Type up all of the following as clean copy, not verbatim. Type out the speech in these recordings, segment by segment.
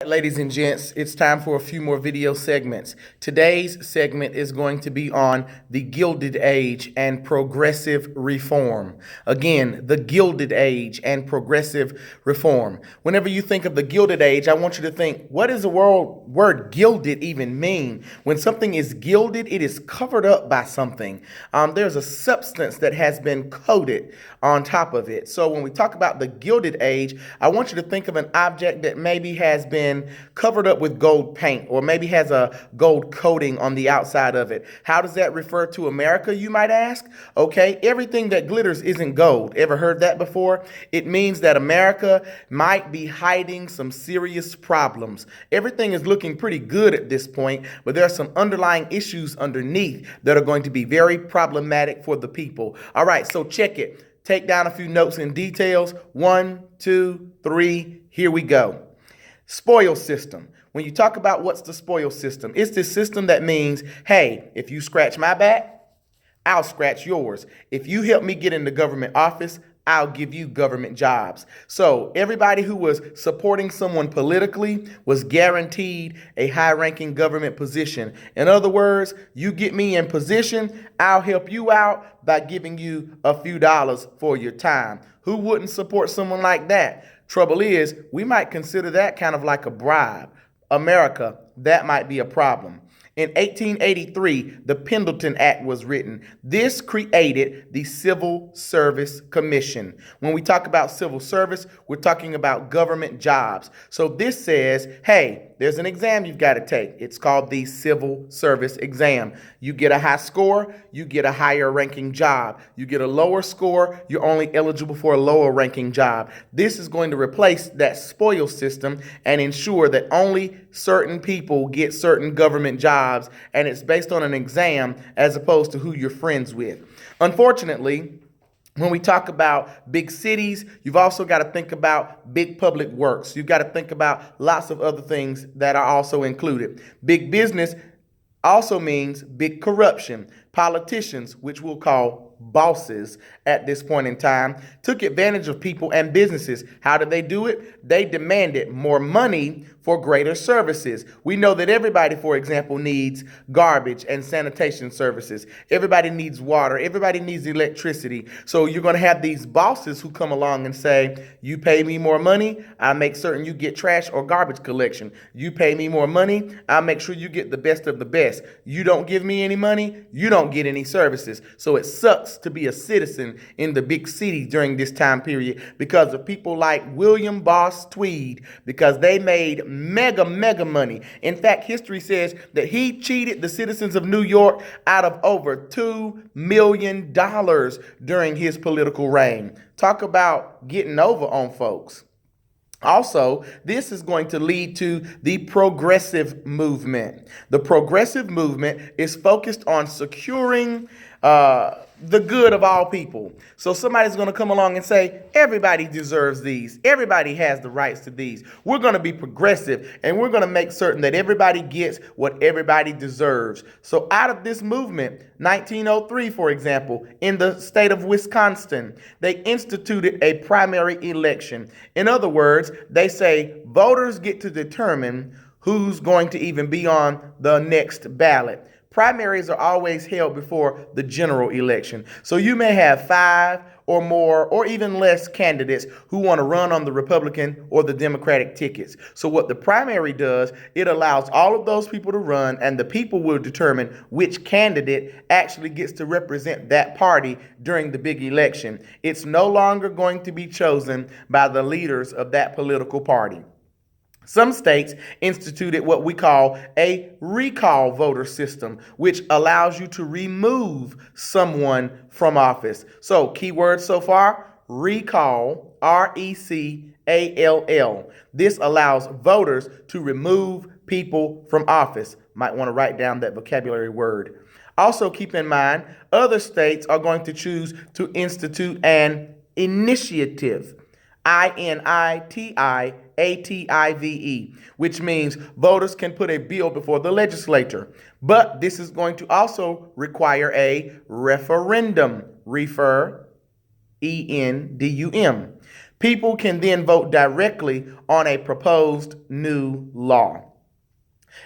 Ladies and gents, it's time for a few more video segments. Today's segment is going to be on the Gilded Age and progressive reform. Again, the Gilded Age and progressive reform. Whenever you think of the Gilded Age, I want you to think, what does the word gilded even mean? When something is gilded, it is covered up by something. There's a substance that has been coated on top of it. So when we talk about the Gilded Age, I want you to think of an object that maybe has been covered up with gold paint or maybe has a gold coating on the outside of it. How does that refer to America, you might ask? Okay, everything that glitters isn't gold. Ever heard that before? It means that America might be hiding some serious problems. Everything is looking pretty good at this point, but there are some underlying issues underneath that are going to be very problematic for the people. All right, so check it. Take down a few notes and details. 1, 2, 3, here we go. Spoil system. When you talk about what's the spoil system, it's this system that means, hey, if you scratch my back, I'll scratch yours. If you help me get into government office, I'll give you government jobs. So everybody who was supporting someone politically was guaranteed a high-ranking government position. In other words, you get me in position, I'll help you out by giving you a few dollars for your time. Who wouldn't support someone like that? Trouble is, we might consider that kind of like a bribe. America, that might be a problem. In 1883, the Pendleton Act was written. This created the Civil Service Commission. When we talk about civil service, we're talking about government jobs. So this says, hey, there's an exam you've got to take. It's called the Civil Service Exam. You get a high score, you get a higher ranking job. You get a lower score, you're only eligible for a lower ranking job. This is going to replace that spoil system and ensure that only certain people get certain government jobs, and it's based on an exam as opposed to who you're friends with. Unfortunately, when we talk about big cities, you've also got to think about big public works. You've got to think about lots of other things that are also included. Big business also means big corruption. Politicians, which we'll call bosses at this point in time, took advantage of people and businesses. How did they do it? They demanded more money for greater services. We know that everybody, for example, needs garbage and sanitation services. Everybody needs water. Everybody needs electricity. So you're going to have these bosses who come along and say, you pay me more money, I'll make certain you get trash or garbage collection. You pay me more money, I'll make sure you get the best of the best. You don't give me any money, you don't get any services. So it sucks to be a citizen in the big city during this time period because of people like William Boss Tweed, because they made mega money. In fact, history says that he cheated the citizens of New York out of over $2 million during his political reign. Talk about getting over on folks. Also, this is going to lead to the progressive movement. The progressive movement is focused on securing the good of all people. So somebody's going to come along and say, everybody deserves these. Everybody has the rights to these. We're going to be progressive, and we're going to make certain that everybody gets what everybody deserves. So out of this movement, 1903, for example, in the state of Wisconsin, they instituted a primary election. In other words, they say voters get to determine who's going to even be on the next ballot. Primaries are always held before the general election. So you may have 5 or more or even less candidates who want to run on the Republican or the Democratic tickets. So what the primary does, it allows all of those people to run, and the people will determine which candidate actually gets to represent that party during the big election. It's no longer going to be chosen by the leaders of that political party. Some states instituted what we call a recall voter system, which allows you to remove someone from office. So, keywords so far, recall, R-E-C-A-L-L. This allows voters to remove people from office. Might want to write down that vocabulary word. Also, keep in mind, other states are going to choose to institute an initiative. INITIATIVE, which means voters can put a bill before the legislature. But this is going to also require a referendum. Refer, E-N-D-U-M. People can then vote directly on a proposed new law.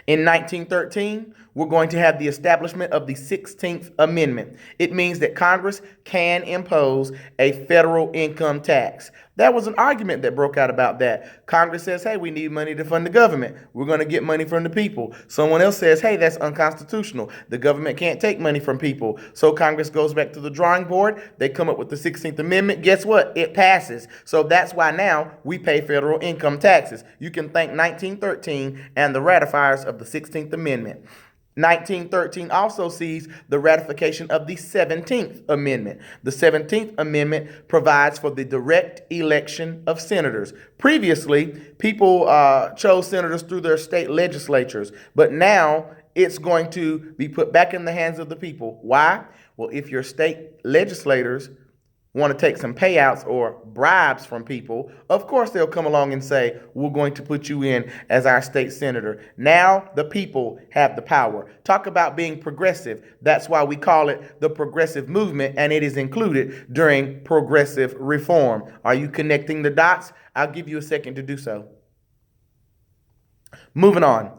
In 1913, we're going to have the establishment of the 16th Amendment. It means that Congress can impose a federal income tax. That was an argument that broke out about that. Congress says, hey, we need money to fund the government. We're going to get money from the people. Someone else says, hey, that's unconstitutional. The government can't take money from people. So Congress goes back to the drawing board. They come up with the 16th Amendment. Guess what? It passes. So that's why now we pay federal income taxes. You can thank 1913 and the ratifiers of the 16th Amendment. 1913 also sees the ratification of the 17th Amendment. The 17th Amendment provides for the direct election of senators. Previously, people chose senators through their state legislatures, but now it's going to be put back in the hands of the people. Why? Well, if your state legislators want to take some payouts or bribes from people, of course they'll come along and say, we're going to put you in as our state senator. Now the people have the power. Talk about being progressive. That's why we call it the progressive movement, and it is included during progressive reform. Are you connecting the dots? I'll give you a second to do so. Moving on.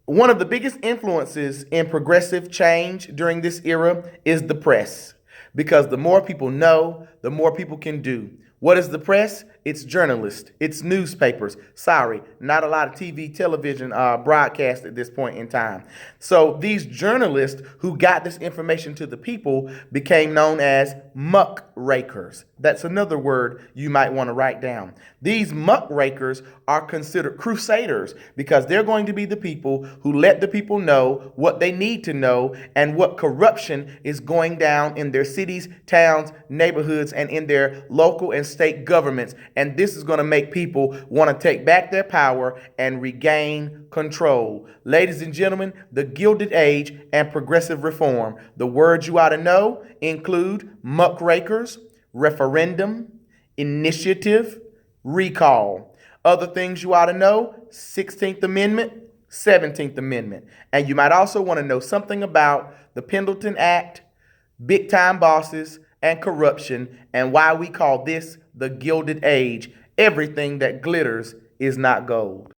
One of the biggest influences in progressive change during this era is the press. Because the more people know, the more people can do. What is the press? It's journalists. It's newspapers. Sorry, not a lot of TV, television broadcast at this point in time. So these journalists who got this information to the people became known as muckrakers. That's another word you might want to write down. These muckrakers are considered crusaders because they're going to be the people who let the people know what they need to know and what corruption is going down in their cities, towns, neighborhoods, and in their local and state governments. And this is going to make people want to take back their power and regain control. Ladies and gentlemen, the Gilded Age and progressive reform. The words you ought to know include muckrakers, referendum, initiative, recall. Other things you ought to know: 16th Amendment, 17th Amendment. And you might also want to know something about the Pendleton Act, big time bosses, and corruption, and why we call this the Gilded Age. Everything that glitters is not gold.